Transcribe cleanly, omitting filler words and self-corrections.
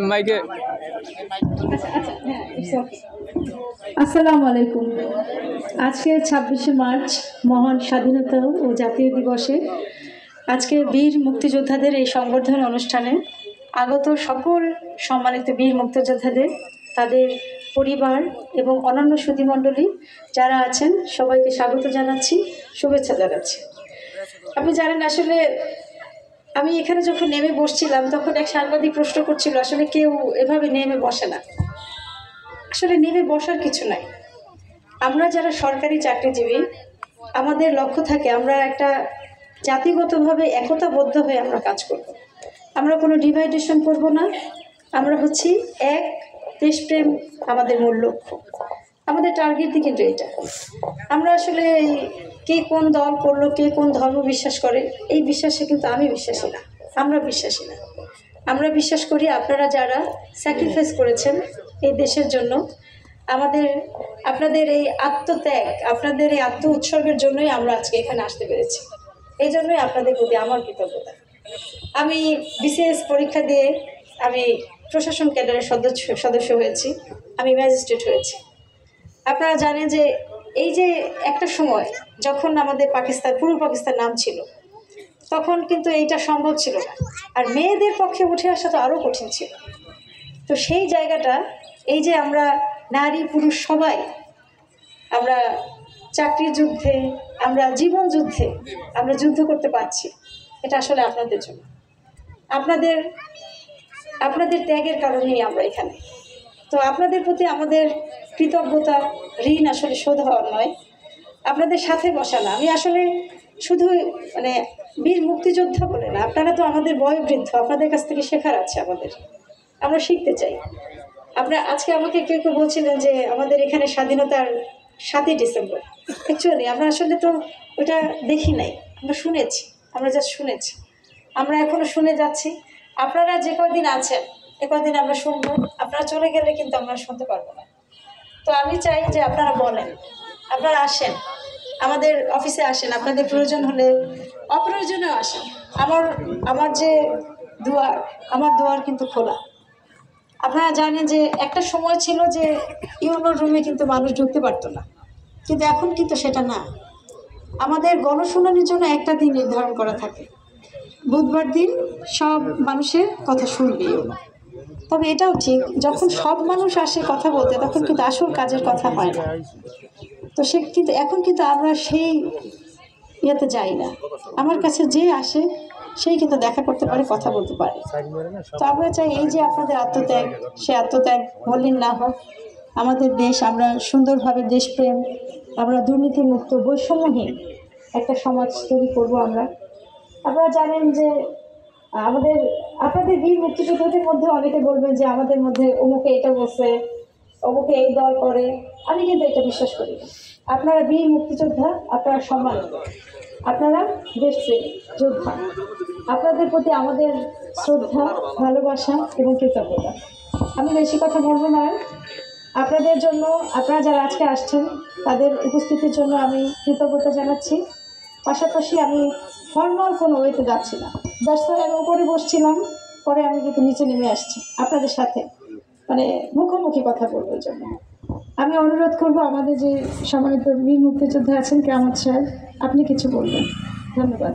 মাইকে আসসালামু আলাইকুম। আজকে 26শে মার্চ মহান স্বাধীনতা ও জাতীয় দিবসে আজকে বীর মুক্তিযোদ্ধাদের এই সংবর্ধনা অনুষ্ঠানে আগত সকল সম্মানিত বীর মুক্তিযোদ্ধাদের, তাদের পরিবার এবং অন্যান্য সুধীমণ্ডলী যারা আছেন সবাইকে স্বাগত জানাচ্ছি, শুভেচ্ছা জানাচ্ছি। আপনি জানেন, আসলে আমি এখানে যখন নেমে বসছিলাম তখন এক সাংবাদিক প্রশ্ন করছিল, আসলে কেউ এভাবে নেমে বসে না। আসলে নেমে বসার কিছু নাই। আমরা যারা সরকারি চাকরিজীবী, আমাদের লক্ষ্য থাকে আমরা একটা জাতিগতভাবে একতাবদ্ধ হয়ে আমরা কাজ করব। আমরা কোনো ডিভাইডেশন করব না। আমরা হচ্ছি এক, দেশপ্রেম আমাদের মূল লক্ষ্য, আমাদের টার্গেটই কিন্তু এটা। আমরা আসলে কে কোন দল করলো, কে কোন ধর্ম বিশ্বাস করে, এই বিশ্বাসে কিন্তু আমি বিশ্বাসী না, আমরা বিশ্বাসী না। আমরা বিশ্বাস করি আপনারা যারা স্যাক্রিফাইস করেছেন এই দেশের জন্য, আপনাদের এই আত্মত্যাগ, আপনাদের এই আত্ম উৎসর্গের জন্যই আমরা আজকে এখানে আসতে পেরেছি। এই জন্যই আপনাদের প্রতি আমার কৃতজ্ঞতা। আমি বিসিএস পরীক্ষা দিয়ে আমি প্রশাসন ক্যাডারের সদস্য হয়েছি, আমি ম্যাজিস্ট্রেট হয়েছি। আপনারা জানেন যে এই যে একটা সময় যখন আমাদের পাকিস্তান, পূর্ব পাকিস্তান নাম ছিল, তখন কিন্তু এইটা সম্ভব ছিল না, আর মেয়েদের পক্ষে উঠে আসা তো আরও কঠিন ছিল। তো সেই জায়গাটা, এই যে আমরা নারী পুরুষ সবাই আমরা চাকরির যুদ্ধে, আমরা জীবন যুদ্ধে আমরা যুদ্ধ করতে পারছি, এটা আসলে আপনাদের জন্য, আপনাদের ত্যাগের কারণেই আমরা এখানে। তো আপনাদের প্রতি আমাদের কৃতজ্ঞতা, ঋণ আসলে শোধ হওয়ার নয়, আপনাদের সাথে বসা না। আমি আসলে শুধু বীর মুক্তিযোদ্ধা বলে না, আপনারা তো আমাদের বয়োবৃদ্ধ, আপনাদের কাছ থেকে শেখার আছে আমাদের, আমরা শিখতে চাই। আপনারা আজকে আমাকে কেউ কেউ বলছিলেন যে আমাদের এখানে স্বাধীনতার 7ই ডিসেম্বর। অ্যাকচুয়ালি আমরা আসলে তো ওটা দেখি নাই, আমরা শুনেছি, আমরা জাস্ট শুনেছি, আমরা এখনো শুনে যাচ্ছি। আপনারা যে কদিন আছেন এ কদিন আমরা শুনবো, আপনারা চলে গেলে কিন্তু আমরা শুনতে পারবো না। তো আমি চাই যে আপনারা বলেন, আপনারা আসেন, আমাদের অফিসে আসেন, আপনাদের প্রয়োজন হলে, অপ্রয়োজনেও আসেন। আমার যে দুয়ার, আমার দুয়ার কিন্তু খোলা। আপনারা জানেন যে একটা সময় ছিল যে ইউনোর রুমে কিন্তু মানুষ ঢুকতে পারতো না, কিন্তু এখন কিন্তু সেটা না। আমাদের গণশুনানির জন্য একটা দিন নির্ধারণ করা থাকে, বুধবার দিন সব মানুষের কথা শুনবে। তবে এটাও ঠিক, যখন সব মানুষ আসে কথা বলতে, তখন কিন্তু আসল কাজের কথা হয় না। তো এখন কিন্তু আমরা সেই ইয়েতে যাই না। আমার কাছে যে আসে সেই কিন্তু দেখা করতে পারে, কথা বলতে পারে। তো আমরা চাই এই যে আপনাদের আত্মত্যাগ, সে আত্মত্যাগ মলিন না হোক। আমাদের দেশ, আমরা সুন্দরভাবে দেশপ্রেম, আমরা দুর্নীতিমুক্ত বৈষম্যহীন একটা সমাজ তৈরি করবো আমরা। আপনারা জানেন যে আপনাদের বীর মুক্তিযোদ্ধাদের মধ্যে অনেকে বলবেন যে আমাদের মধ্যে অমুকে এটা বলছে, অমুকে এই দল করে। আমি কিন্তু এটা বিশ্বাস করি না। আপনারা বীর মুক্তিযোদ্ধা, আপনারা সম্মানিত, আপনারা দেশপ্রেমী যোদ্ধা। আপনাদের প্রতি আমাদের শ্রদ্ধা, ভালোবাসা এবং কৃতজ্ঞতা। আমি বেশি কথা বলবো না। আপনাদের জন্য, আপনারা যারা আজকে আসছেন তাদের উপস্থিতির জন্য আমি কৃতজ্ঞতা জানাচ্ছি। পাশাপাশি আমি ফর্মাল কোনো ওয়েতে যাচ্ছি না, জাস্ট আমি উপরে বসছিলাম, পরে আমি কিন্তু নিচে নেমে আসছি আপনাদের সাথে মুখোমুখি কথা বলবার জন্য। আমি অনুরোধ করব আমাদের যে সম্মানিত বীর মুক্তিযোদ্ধা আছেন, কেরামত সাহেব, আপনি কিছু বলবেন। ধন্যবাদ।